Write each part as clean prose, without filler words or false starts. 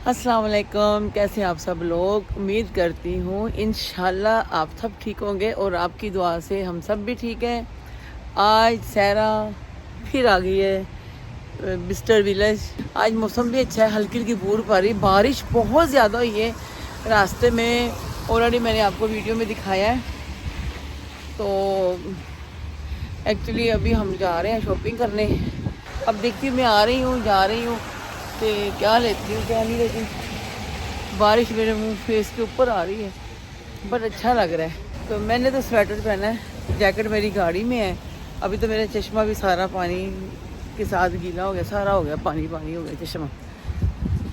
अस्सलाम वालेकुम। कैसे आप सब लोग? उम्मीद करती हूँ इंशाल्लाह आप सब ठीक होंगे और आपकी दुआ से हम सब भी ठीक हैं। आज सहरा फिर आ गई है बिस्टर विलेज। आज मौसम भी अच्छा है, हल्की हल्की बूंद पड़ रही। बारिश बहुत ज़्यादा हुई है रास्ते में, ऑलरेडी मैंने आपको वीडियो में दिखाया है। तो एक्चुअली अभी हम जा रहे हैं शॉपिंग करने। अब देखती हूँ, मैं आ रही हूँ जा रही हूँ तो क्या लेती हूँ क्या नहीं लेती। बारिश मेरे मुंह फेस के ऊपर आ रही है, बट अच्छा लग रहा है। तो मैंने तो स्वेटर पहना है, जैकेट मेरी गाड़ी में है। अभी तो मेरा चश्मा भी सारा पानी के साथ गीला हो गया, सारा हो गया, पानी पानी हो गया चश्मा।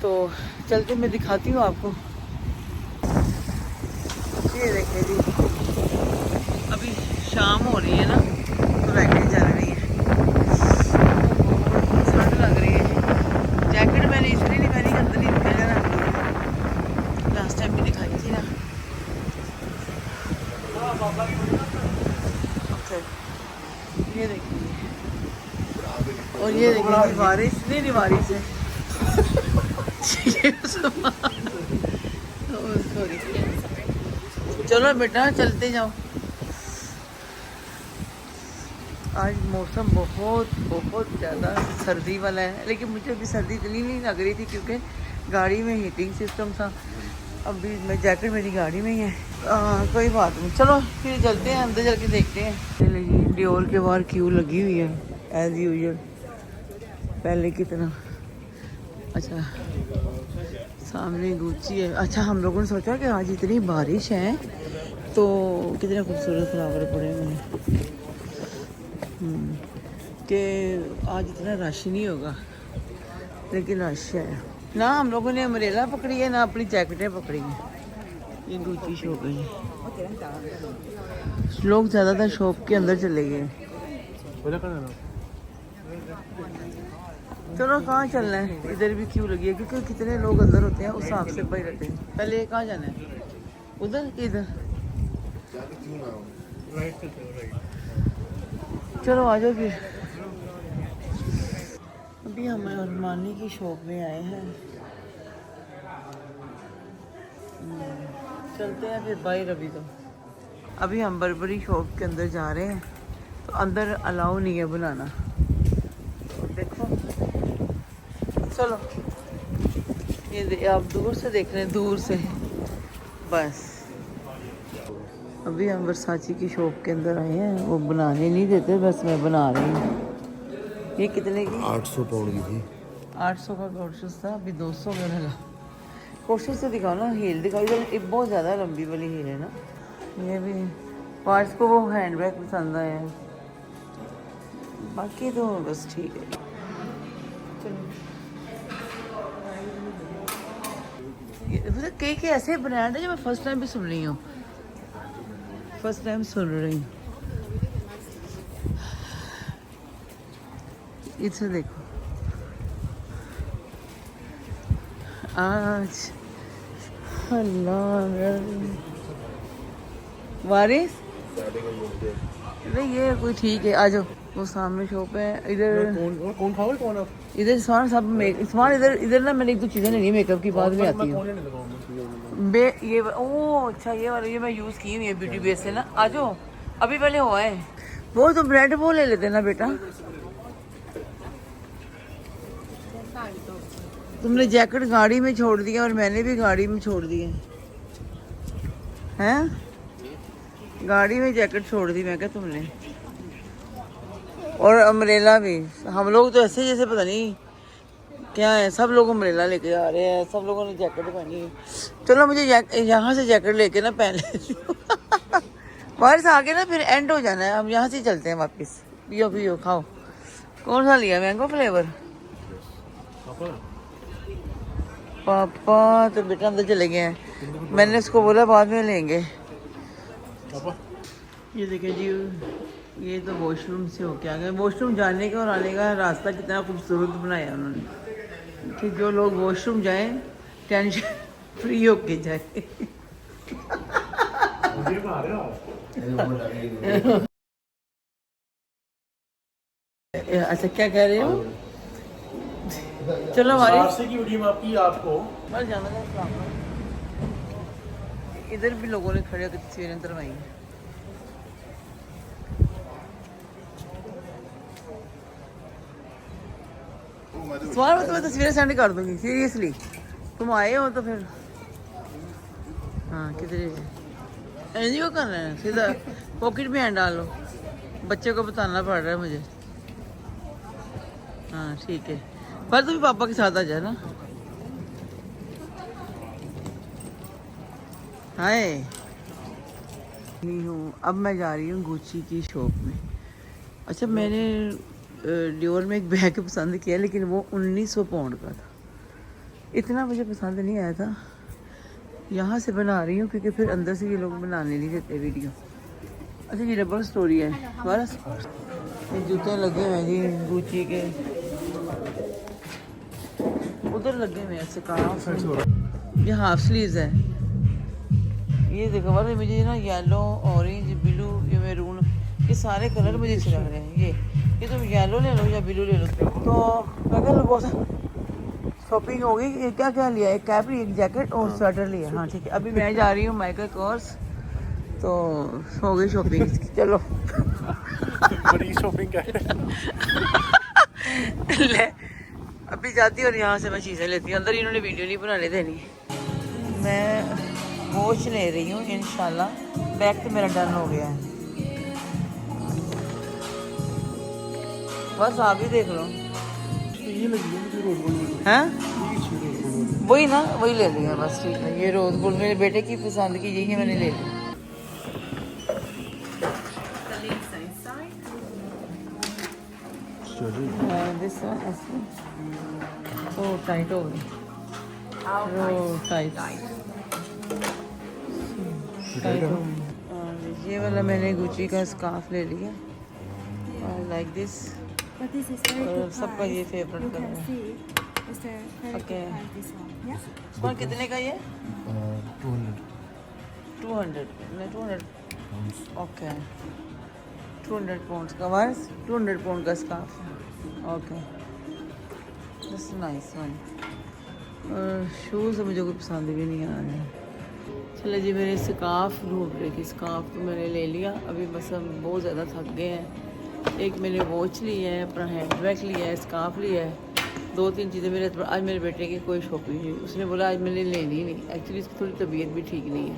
तो चलते मैं दिखाती हूँ आपको। ये देखिए जी, अभी शाम हो रही है ना, तो लाइटें जल रही है, ठंड लग रही है। जैकेट मैंने इसलिए नहीं पहनी, अंदर ही निकल ना, लास्ट टाइम भी दिखाई थी ना। ओके, ये देखिए, और ये देखिए बारिश नहीं बारिश है। सॉरी, चलो बेटा चलते जाओ। आज मौसम बहुत बहुत ज़्यादा सर्दी वाला है, लेकिन मुझे अभी सर्दी इतनी नहीं लग रही थी क्योंकि गाड़ी में हीटिंग सिस्टम था। अभी मैं जैकेट मेरी गाड़ी में ही है। कोई बात नहीं, चलो फिर चलते हैं, अंदर चल के देखते हैं। डियोर के बाहर क्यू लगी हुई है एज यूजुअल, पहले की तरह। अच्छा, सामने गुच्ची है। अच्छा, हम लोगों ने सोचा कि आज इतनी बारिश है तो कितने खूबसूरत फ्लावर पड़े हैं कि आज इतना रश नहीं होगा, लेकिन रश है ना। हम लोगों ने अम्ब्रेला पकड़ी है ना अपनी जैकेटें पकड़ी हैं। ये गुच्ची शॉप है, लोग ज़्यादातर शॉप के अंदर चले गए। चलो कहाँ चलना है, इधर भी क्यों लगी है क्योंकि कितने लोग अंदर होते हैं उस हिसाब से भाई रहते हैं। पहले कहाँ जाना है, उधर इधर, चलो आ जाओ फिर। अभी हम अरमानी की शॉप में आए हैं, चलते हैं फिर बाहर। अभी हम बर्बरी शॉप के अंदर जा रहे हैं, तो अंदर अलाउ नहीं है बनाना। तो देखो, चलो ये आप दूर से देख रहे हैं, दूर से बस। अभी हम वर्साची की शॉप के अंदर आए हैं, वो बनाने नहीं देते, बस मैं बना रही हूँ। ये कितने की? 800 पाउंड की थी। 800 का कोशिश था, अभी 200 में लगा। कोशिश से दिखाओ ना, हील दिखाओ। इधर बहुत ज़्यादा लंबी वाली हील है ना। ये भी पार्ट्स को वो हैंड बैग पसंद आया है, बाकी तो बस ठीक है। चलो, कई कई ऐसे ब्रांड है जो मैं फर्स्ट टाइम भी सुन रही हूँ, फर्स्ट टाइम सुन रही हूँ। इसे देखो, आज अल्लाह वारिस नहीं, ये कोई ठीक है, आ जाओ। वो सामने शॉप है, इधर कौन खाओ कौन आप? इधर सामान सब सामान इधर ना। मैंने एक दो चीज़ें लेनी मेकअप की, बाद में आती हूँ। बे ये ओ अच्छा, ये वाला ये मैं यूज़ की हुई है ब्यूटी बेस से ना। आ जाओ, अभी पहले हुआ है वो। तो ब्रेड वो ले लेते ना बेटा। तुमने जैकेट गाड़ी में छोड़ दिया और मैंने भी गाड़ी में छोड़ दिए हैं। गाड़ी में जैकेट छोड़ दी मैं क्या तुमने, और अम्ब्रेला भी। हम लोग तो ऐसे जैसे पता नहीं क्या है, सब लोग अम्ब्रेला लेके जा रहे हैं, सब लोगों ने जैकेट पहनी है। चलो मुझे यहाँ से जैकेट लेके ना पहन लेती हूँ। बाहर से आके ना फिर एंड हो जाना है, हम यहाँ से चलते हैं वापस। पियो पियो खाओ। कौन सा लिया, मैंगो फ्लेवर? पापा तो बेटा अंदर चले गए हैं, मैंने उसको बोला बाद में लेंगे। ये देखिए जी, ये तो वॉशरूम से होके आ गए। वॉशरूम जाने का और आने का रास्ता कितना खूबसूरत बनाया उन्होंने कि जो लोग वॉशरूम जाएं टेंशन फ्री होके जाए। अच्छा, क्या कह रहे हो? चलो हमारी सारसी की वीडियो में आपकी आपको बस जाना था इस्लाम में। इधर भी लोगों ने खड़े होकर तस्वीरें करवाई हैं। सवाल मैं तुम्हें तस्वीरें सेंड कर दूंगी सीरियसली। तुम आए हो तो फिर हाँ किधर एनजी को करना है सीधा पॉकेट में हैंड डालो। बच्चे को बताना पड़ रहा है मुझे। हाँ ठीक है पर तुम पापा के साथ आ जाए ना। हाय नहीं हूँ अब मैं जा रही हूँ गुच्ची की शॉप में। अच्छा मैंने डियोर में एक बैग पसंद किया लेकिन वो 1900 पाउंड का था। इतना मुझे पसंद नहीं आया था। यहाँ से बना रही हूँ क्योंकि फिर अंदर से ये लोग बनाने नहीं देते वीडियो। अच्छा ये डबल स्टोरी है बस। ये जूते लगे हुए हैं जी गुच्ची के। उधर लगे हुए हैं स्कार्फ। ये हाफ स्लीव्स है। ये देखो वाले मुझे ना येलो ऑरेंज ब्लू ये मैरून ये सारे कलर मुझे अच्छे लग रहे हैं। ये तुम येलो ले लो या ब्लू ले लो। तो अगर बहुत शॉपिंग हो गई। ये क्या क्या लिया? एक कैप ली, एक जैकेट और स्वेटर लिया। हाँ ठीक है अभी मैं जा रही हूँ माइकल कोर्स। तो हो गई शॉपिंग चलो। बड़ी शॉपिंग कर ले अभी जाती हूँ और यहाँ से मैं चीज़ें लेती हूँ। अंदर इन्होंने वीडियो नहीं बनाने देनी। मैं वॉच ले रही हूँ इंशाल्लाह। बैग तो मेरा डन हो गया है। बस आप ही देख लो। ये लगी है मुझे रोज गोल्ड हैं ये अच्छी रोज गोल्ड वही ना वही ले लिया बस ठीक है। ये रोज गोल्ड मेरे बेटे की पसंद की यही मैंने ले ली। दिस ओ टाइट हो गई। टाइट हो गई। ये वाला मैंने गुच्ची का स्कार्फ ले लिया और like this. But this is very good सबका price. ये फेवरेट You कलर can है। see it's a very Okay. good price this one. Yeah. इसका कितने का ये 200 200 नहीं 200 ओके 200 पाउंड का वर्स 200 पाउंड का स्कार्फ है। Okay this nice one. और शूज़ मुझे कोई पसंद भी नहीं आ रहे। चले जी मेरे स्कार्फ ढूंढ रही थी। स्कार्फ तो मैंने ले लिया। अभी बस हम बहुत ज़्यादा थक गए हैं। एक मैंने वॉच ली है, अपना हैंड बैग लिया है, स्कार्फ लिया है। 2-3 चीज़ें मेरे आज मेरे बेटे की कोई शॉपिंग नहीं। उसने बोला आज मैंने लेनी ही नहीं। एक्चुअली इसकी थोड़ी तबीयत भी ठीक नहीं है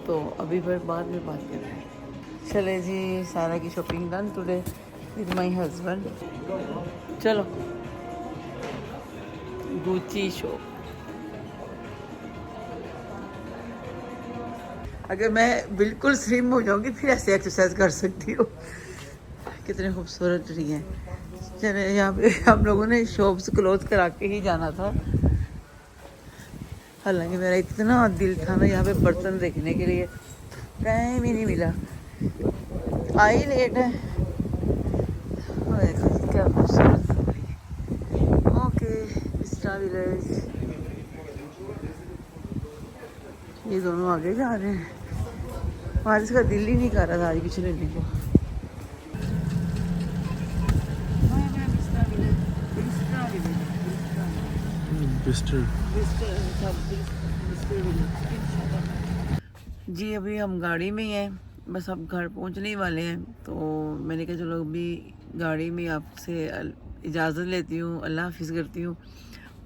तो अभी फिर बाद में बात करते हैं। चले जी सारा की shopping done today with my husband. चलो गुच्ची शॉप। अगर मैं बिल्कुल स्लिम हो जाऊंगी फिर ऐसे एक्सरसाइज कर सकती हूँ। कितने खूबसूरत ट्री हैं। चले यहाँ पे हम लोगों ने शॉप्स क्लोज करा के ही जाना था। हालांकि मेरा इतना दिल था ना यहाँ पे बर्तन देखने के लिए टाइम ही नहीं मिला। आई लेट है। देखो क्या खूबसूरत। Okay Vista village. ये दोनों आगे जा रहे हैं। बारिश का दिल ही नहीं कर रहा था आज कुछ लेने को। जी अभी हम गाड़ी में ही हैं। बस अब घर पहुंचने ही वाले हैं। तो मैंने कहा चलो अभी गाड़ी में आपसे इजाज़त लेती हूँ। अल्लाह हाफिज़ करती हूँ।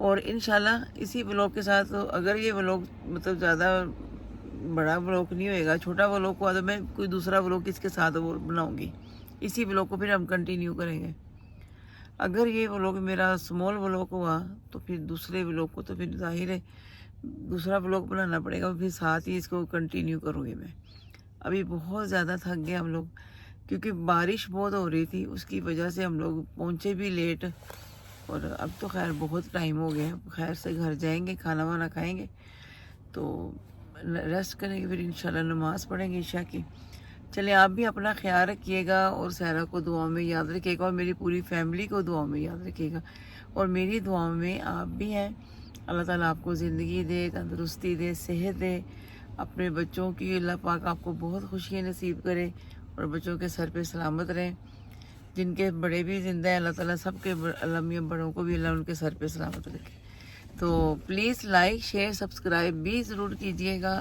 और इंशाल्लाह इसी व्लॉग के साथ तो अगर ये व्लॉग मतलब ज़्यादा बड़ा व्लॉग नहीं होएगा, छोटा व्लॉग हुआ तो मैं कोई दूसरा व्लॉग इसके साथ वो बनाऊँगी। इसी व्लॉग को फिर हम कंटिन्यू करेंगे। अगर ये व्लॉग मेरा स्मॉल व्लॉग हुआ तो फिर दूसरे व्लॉग को तो फिर जाहिर है दूसरा व्लॉग बनाना पड़ेगा। फिर साथ ही इसको कंटिन्यू करूँगी मैं। अभी बहुत ज़्यादा थक गए हम लोग क्योंकि बारिश बहुत हो रही थी। उसकी वजह से हम लोग पहुँचे भी लेट। और अब तो खैर बहुत टाइम हो गया। खैर से घर जाएंगे, खाना वाना खाएंगे तो रेस्ट करेंगे। फिर इंशाल्लाह नमाज़ पढ़ेंगे ईशा की। चले आप भी अपना ख्याल रखिएगा और सहरा को दुआ में याद रखिएगा और मेरी पूरी फैमिली को दुआ में याद रखिएगा। और मेरी दुआ में आप भी हैं। अल्लाह ताला आपको ज़िंदगी दे, तंदुरुस्ती दे, सेहत दे। अपने बच्चों की अल्लाह पाक आपको बहुत खुशियाँ नसीब करे और बच्चों के सर पे सलामत रहें। जिनके बड़े भी जिंदा हैं, अल्लाह ताला सबके अल्लाह मियां बड़ों को भी अल्लाह उनके सर पे सलामत रखे। तो प्लीज़ लाइक शेयर सब्सक्राइब भी ज़रूर कीजिएगा।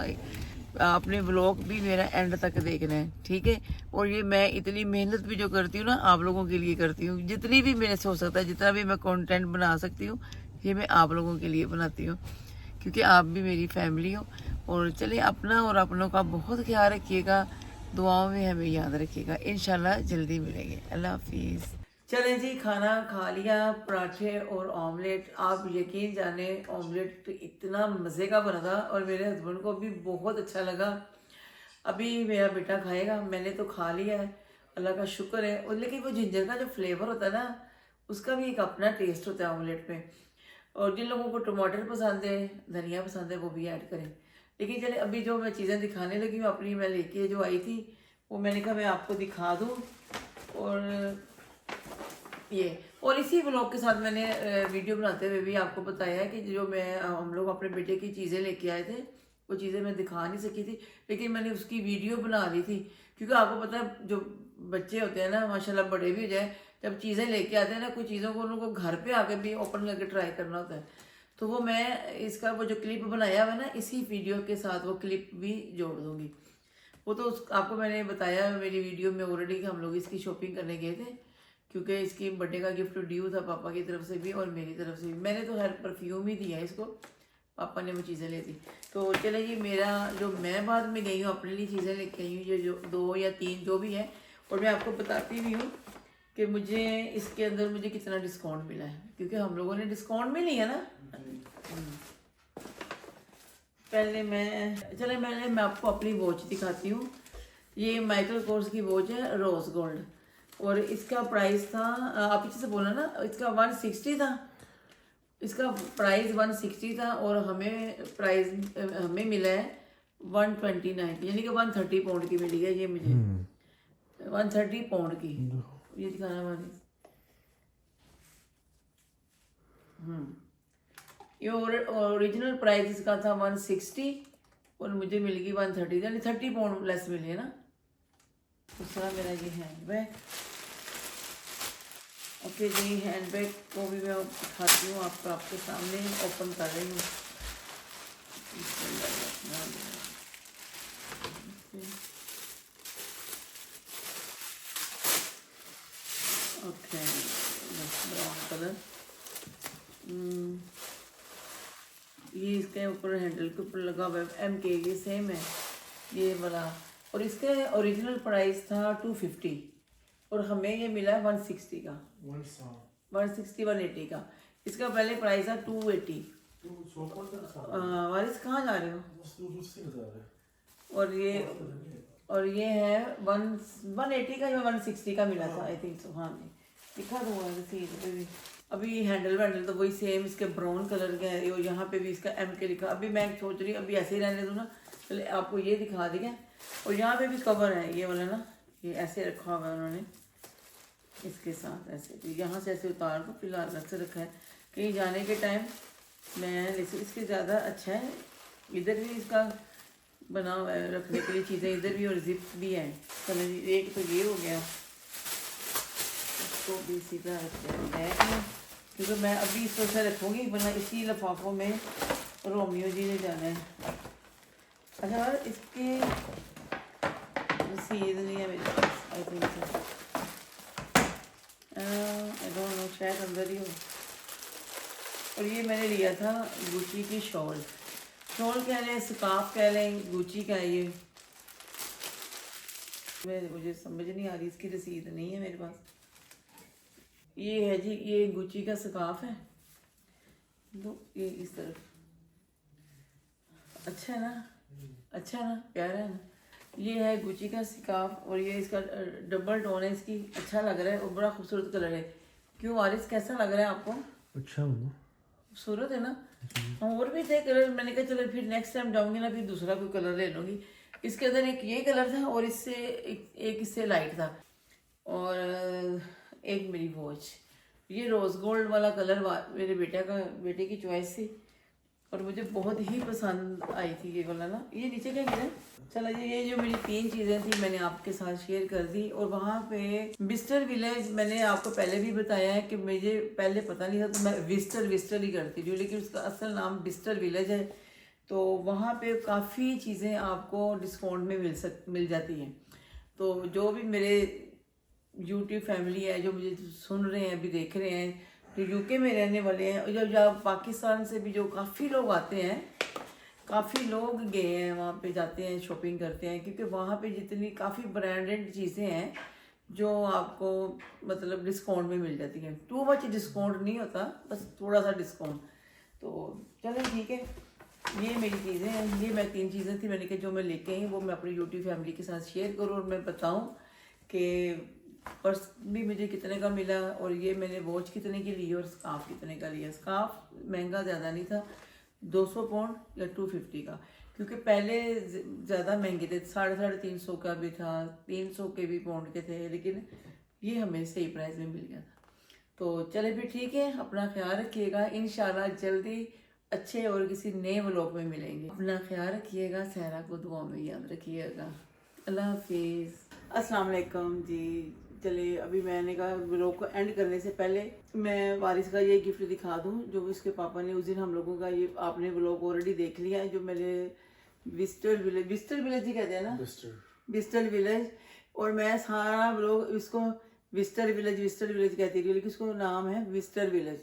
आपने व्लॉग भी मेरा एंड तक देखना है, ठीक है। और ये मैं इतनी मेहनत भी जो करती हूँ ना, आप लोगों के लिए करती हूँ। जितनी भी मेरे से हो सकता है, जितना भी मैं कंटेंट बना सकती हूँ, ये मैं आप लोगों के लिए बनाती हूँ, क्योंकि आप भी मेरी फैमिली हो। और चलिए, अपना और अपनों का बहुत ख्याल रखिएगा, दुआओं में हमें याद रखिएगा। इंशाल्लाह जल्दी मिलेंगे। अल्लाह हाफिज़। चलें जी, खाना खा लिया, पराठे और ऑमलेट। आप यकीन जाने ऑमलेट इतना मज़े का बना था और मेरे हस्बैंड को भी बहुत अच्छा लगा। अभी मेरा बेटा खाएगा, मैंने तो खा लिया है, अल्लाह का शुक्र है। और लेकिन वो जिंजर का जो फ्लेवर होता है ना, उसका भी एक अपना टेस्ट होता है ऑमलेट में। और जिन लोगों को टमाटर पसंद है, धनिया पसंद है, वो भी ऐड करें। लेकिन चले, अभी जो मैं चीज़ें दिखाने लगी हूँ अपनी, मैं लेके जो आई थी, वो मैंने कहा मैं आपको दिखा दूँ। और ये, और इसी व्लॉग के साथ मैंने वीडियो बनाते हुए भी आपको बताया है कि जो हम लोग अपने बेटे की चीज़ें लेके आए थे, वो चीज़ें मैं दिखा नहीं सकी थी, लेकिन मैंने उसकी वीडियो बना ली थी। क्योंकि आपको पता है, जो बच्चे होते हैं ना, माशाल्लाह बड़े भी हो जाए, जब चीज़ें लेके आते हैं ना, कुछ चीज़ों को उनको घर पे आके भी ओपन करके ट्राई करना होता है। तो वो मैं इसका वो जो क्लिप बनाया हुआ है ना, इसी वीडियो के साथ वो क्लिप भी जोड़ दूँगी। वो तो आपको मैंने बताया मेरी वीडियो में ऑलरेडी कि हम लोग इसकी शॉपिंग करने गए थे, क्योंकि इसकी बर्थडे का गिफ्ट ड्यू था पापा की तरफ से भी और मेरी तरफ से भी। मैंने तो हर परफ्यूम ही दिया इसको, पापा ने वो चीज़ें ले दी। तो चले जी, मेरा जो मैं बाद में गई हूँ अपने लिए चीज़ें लेके आई हूँ, ये जो 2 या 3 जो भी है, और मैं आपको बताती भी हूँ कि मुझे इसके अंदर मुझे कितना डिस्काउंट मिला है, क्योंकि हम लोगों ने डिस्काउंट में लिया ना। पहले मैं आपको अपनी वॉच दिखाती हूँ। ये माइकल कोर्स की वॉच है, रोज गोल्ड, और इसका प्राइस था, आप पीछे से बोला ना, इसका 160 था। इसका प्राइस 160 था और हमें मिला है 129, यानी कि 130 पाउंड की मिली है ये मुझे। 130 पाउंड की, ये दिखाना हमारी। ये ओरिजिनल प्राइस इसका था 160 और मुझे मिल गई 130, यानी 30 पाउंड लेस मिले ना। दूसरा मेरा ये हैंडबैग। ओके जी, हैंडबैग को भी मैं दिखाती हूँ आपको, आपके सामने ओपन कर रही हूँ। Okay, brown colour. ये इसके ऊपर हैंडल के ऊपर लगा हुआ है MK, ये सेम है ये वाला। और इसका ओरिजिनल प्राइस था 250 और हमें ये मिला 160 का, 180 का। इसका पहले प्राइस था 280। वारिस कहाँ जा रहे हो? और ये है 180 का या 160 का मिला था, आई थिंक सो। हाँ जी, दिखा दूंगा रसीद पे भी। अभी हैंडल तो वही सेम इसके ब्राउन कलर का है, और यहाँ पे भी इसका MK लिखा। अभी मैं सोच रही हूँ अभी ऐसे ही रहने दूँ ना, चले आपको ये दिखा दिया। और यहाँ पे भी कवर है ये वाला ना, ये ऐसे रखा हुआ है उन्होंने इसके साथ, ऐसे। तो यहाँ से ऐसे उतार को फिलहाल अलग से रखा है, कहीं जाने के टाइम मैं इसके ज़्यादा अच्छा है। इधर भी इसका बना हुआ है रखने के लिए चीज़ें, इधर भी, और जिप भी है। चलो जी, एक तो ये हो गया, इसको भी सीधा रखते हैं बैग में, क्योंकि मैं अभी इसको ऐसा रखूँगी, वरना इसी लिफाफों में रोमियो जी ने जाना है। अच्छा, इसकी रसीद नहीं है मेरे पास, I think so, I don't know, शायद अंदर ही हो। और ये मैंने लिया था गुची की शॉल कह लें, स्कार्फ कह लें, गुची का है ये। मुझे समझ नहीं आ रही, इसकी रसीद नहीं है मेरे पास। ये है जी, ये गुची का स्कार्फ है, तो ये इस तरफ अच्छा है ना, प्यारा है ना। ये है गुची का स्कार्फ, और ये इसका डबल टोन है, इसकी अच्छा लग रहा है और बड़ा खूबसूरत कलर है। क्यों वारिस, कैसा लग रहा है आपको? अच्छा है, खूबसूरत है ना। और भी थे कलर, मैंने कहा चलो फिर नेक्स्ट टाइम जाऊंगी ना, फिर दूसरा कोई कलर ले लूँगी। इसके अंदर एक ये कलर था और इससे एक इससे लाइट था, और एक मेरी वॉच। ये रोज़ गोल्ड वाला कलर मेरे बेटे की चॉइस थी, और मुझे बहुत ही पसंद आई थी ये वाला ना। ये नीचे क्या गिरा? चला जी, ये जो मेरी 3 चीज़ें थी मैंने आपके साथ शेयर कर दी। और वहाँ पे विस्टर विलेज मैंने आपको पहले भी बताया है कि मुझे पहले पता नहीं था, तो मैं विस्टर ही करती थी, लेकिन उसका असल नाम विस्टर विलेज है। तो वहाँ पे काफ़ी चीज़ें आपको डिस्काउंट में मिल जाती हैं। तो जो भी मेरे यूट्यूब फैमिली है जो मुझे सुन रहे हैं, अभी देख रहे हैं, जो यूके में रहने वाले हैं, और जो पाकिस्तान से भी जो काफ़ी लोग आते हैं, काफ़ी लोग गए हैं वहाँ पे, जाते हैं शॉपिंग करते हैं, क्योंकि वहाँ पे जितनी काफ़ी ब्रांडेड चीज़ें हैं जो आपको मतलब डिस्काउंट में मिल जाती हैं। टू मच डिस्काउंट नहीं होता, बस थोड़ा सा डिस्काउंट। तो चलो ठीक है, ये मेरी चीज़ें हैं। ये मैं 3 चीज़ें थी मैंने कहा जो मैं लेके आई वो मैं अपनी यूट्यूब फैमिली के साथ शेयर करूँ और मैं बताऊँ कि पर्स भी मुझे कितने का मिला, और ये मैंने वॉच कितने की ली और स्कार्फ कितने का लिया। स्कार्फ महंगा ज़्यादा नहीं था, 200 पाउंड या 250 का, क्योंकि पहले ज़्यादा महंगे थे, 350 का भी था, 300 के भी पाउंड के थे, लेकिन ये हमें सही प्राइस में मिल गया था। तो चले भी ठीक है, अपना ख्याल रखिएगा। इंशाल्लाह जल्दी अच्छे और किसी नए व्लॉग में मिलेंगे। अपना ख्याल रखिएगा, सहरा को दुआ में याद रखिएगा। अल्लाह हाफिज़, अस्सलाम वालेकुम जी। चले अभी मैंने कहा व्लॉग को एंड करने से पहले मैं वारिस का ये गिफ्ट दिखा दूं जो इसके पापा ने उस दिन हम लोगों का, ये आपने व्लॉग ऑलरेडी देख लिया है, जो मेरे विस्टर विलेज ही कहते हैं ना, विस्टर विलेज। और मैं सारा व्लॉग इसको विस्टर विलेज कहती रही, लेकिन उसको नाम है विस्टर विलेज।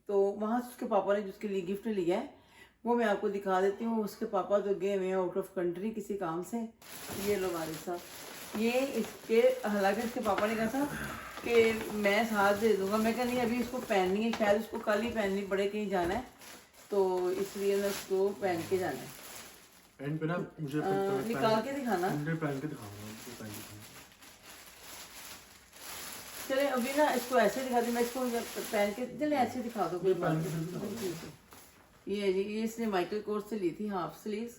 तो वहाँ से उसके पापा ने जिसके लिए गिफ्ट लिया है वो मैं आपको दिखा देती हूँ। उसके पापा तो गए हुए हैं आउट ऑफ कंट्री किसी काम से। ये लो वारिस साहब, ये इसके, हालांकि इसके पापा ने कहा था कि मैं साथ दे दूंगा, मैं कहा नहीं अभी इसको पहननी है, शायद उसको कल ही पहननी पड़े, कहीं जाना है, तो इसलिए मैं उसको पहन के जाना है। एंड पे ना मुझे निकाल के दिखाना, मुझे पहन के दिखाऊंगा। चले अभी ना इसको ऐसे दिखा दी, मैं इसको पहन के, चले ऐसे दिखा दो कोई बात नहीं। ये जी, ये इसने माइकल कोर्स से ली थी हाफ स्लीव्स,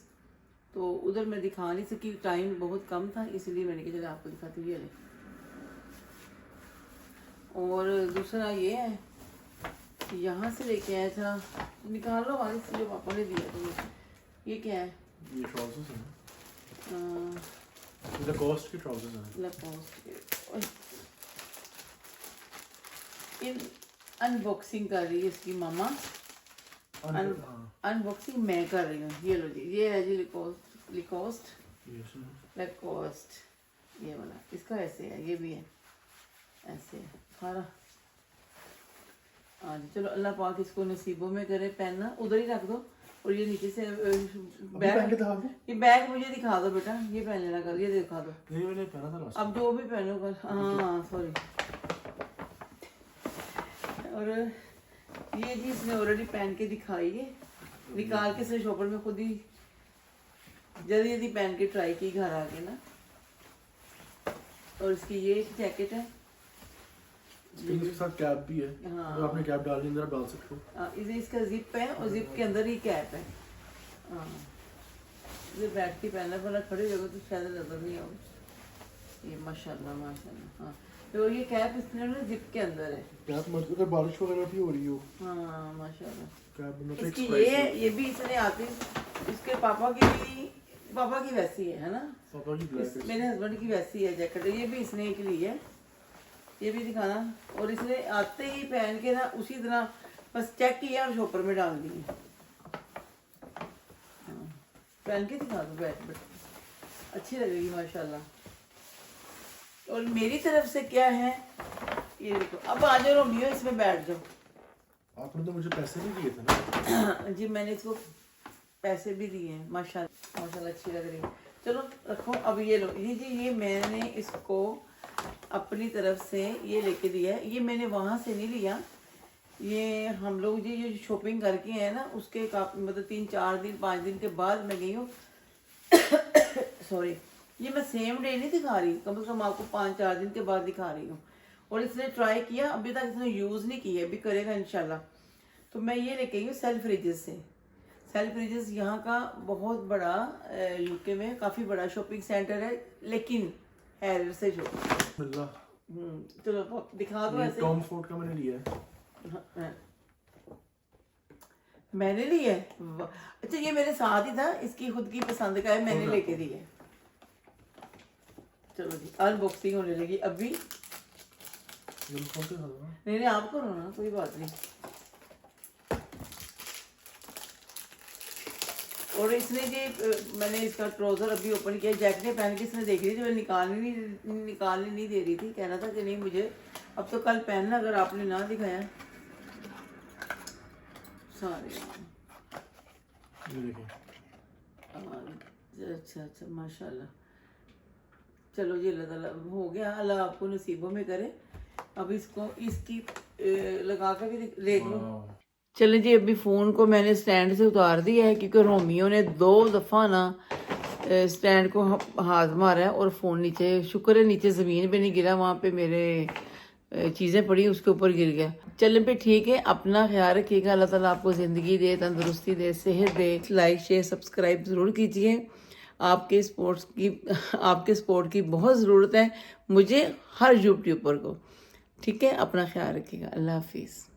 तो उधर मैं दिखा नहीं सकी, टाइम बहुत कम था, इसलिए मैंने कहा चलो आपको दिखाती हूँ। ये ले, और दूसरा ये है, यहाँ से लेके आया था, निकाल लो वाली से जो पापा ने दिया था। ये क्या है? ये ट्राउजर्स हैं, लकोस्ट के ट्राउजर्स हैं। लकोस्ट के। इन अनबॉक्सिंग कर रही है इसकी मामा, अनबॉक्सिंग मैं कर रही हूँ। ये लो जी, ये है जी लिकोस्ट, ये वाला, इसका ऐसे है, ये भी है ऐसे है सारा। हाँ जी, चलो अल्लाह पाक इसको नसीबों में करे पहनना। उधर ही रख दो, और ये नीचे से बैग, ये बैग मुझे दिखा दो बेटा, ये पहन लेना कर, ये दिखा दो। ये मैंने पहना था लास्ट, अब जो भी पहनो कर। हाँ सॉरी। और ये जी इसने ऑलरेडी पहन के दिखाई है, निकाल के से शॉपर में खुद ही जल्दी पहन के ट्राई की घर आके ना। और इसकी ये एक जैकेट है, इसके साथ कैप भी है। हाँ। तो आपने कैप डालनी अंदर डाल सकते हो। इसे इसका जिप है और जिप के अंदर ही कैप है। हाँ, ये बैठ के पहनना, वाला खड़े जगह तो शायद नजर नहीं आओ। ये माशाल्लाह माशाल्लाह। हाँ, तो ये कैप इसने ना जिप के अंदर है। कैप मतलब अगर बारिश वगैरह भी हो रही हो। हाँ माशाल्लाह। कैप मतलब इसकी ये भी इसने आती, इसके पापा की वैसी है ना, पापा की ब्लैक है। मेरे हस्बैंड की वैसी है जैकेट, ये भी इसने एक ली है, ये भी दिखाना। और इसने आते ही पहन के ना उसी तरह बस चेक किया और शॉपर में डाल दी। हाँ, पहन के दिखा दो, बैठ अच्छी लगेगी माशाल्लाह। और मेरी तरफ से क्या है ये देखो, अब आ जाओ रोमियो, इसमें बैठ जाओ। आपने तो मुझे पैसे नहीं दिए थे ना। जी मैंने इसको पैसे भी दिए हैं, माशाल्लाह माशाल्लाह अच्छी लग रही है। चलो रखो, अब ये लो, ये जी ये मैंने इसको अपनी तरफ से ये लेके दिया है। ये मैंने वहाँ से नहीं लिया, ये हम लोग जी जो शॉपिंग करके हैं ना उसके मतलब 3-4 दिन 5 दिन के बाद मैं गई हूँ। सॉरी, ये मैं सेम डे नहीं दिखा रही, कम से कम आपको 5-4 दिन के बाद दिखा रही हूँ। और इसने ट्राई किया, अभी तक इसने यूज़ नहीं किया, अभी करेगा इंशाल्लाह। तो मैं ये लेके आई हूँ सेल्फ फ्रिजेस से। सेल्फ फ्रिजेस यहाँ का बहुत बड़ा यूके में काफ़ी बड़ा शॉपिंग सेंटर है, लेकिन हैरर से जो चलो दिखा दो ऐसे। टॉम फोर्ड का मैंने लिया है। हाँ, मैंने ली है अच्छा ये मेरे साथ ही था, इसकी खुद की पसंद का है, मैंने लेके दी है। चलो जी अनबॉक्सिंग होने लगी अभी। नहीं नहीं आप करो ना, कोई बात नहीं। और इसने जी मैंने इसका ट्राउजर अभी ओपन किया, जैकेट पहन के इसने देख रही थी, मैं निकालने नहीं दे रही थी, कहना था कि नहीं मुझे अब तो कल पहनना, अगर आपने ना दिखाया सारे। ये देखिए अच्छा अच्छा माशाल्लाह। चलो जी अल्लाह ताला हो गया, अल्लाह आपको नसीबों में करे। अब इसको इसकी लगा कर भी देख लो। चलें जी अभी फ़ोन को मैंने स्टैंड से उतार दिया है, क्योंकि रोमियो ने 2 दफ़ा ना स्टैंड को हाथ मारा है और फ़ोन नीचे, शुक्र है नीचे ज़मीन पे नहीं गिरा, वहाँ पे मेरे चीज़ें पड़ी उसके ऊपर गिर गया। चलें पे ठीक है, अपना ख्याल रखिएगा, अल्लाह ताला आपको ज़िंदगी दे, तंदुरुस्ती दे, सेहत दे। लाइक शेयर सब्सक्राइब ज़रूर कीजिए, आपके सपोर्ट की बहुत ज़रूरत है मुझे, हर यूट्यूबर को। ठीक है, अपना ख्याल रखिएगा, अल्लाह हाफिज़।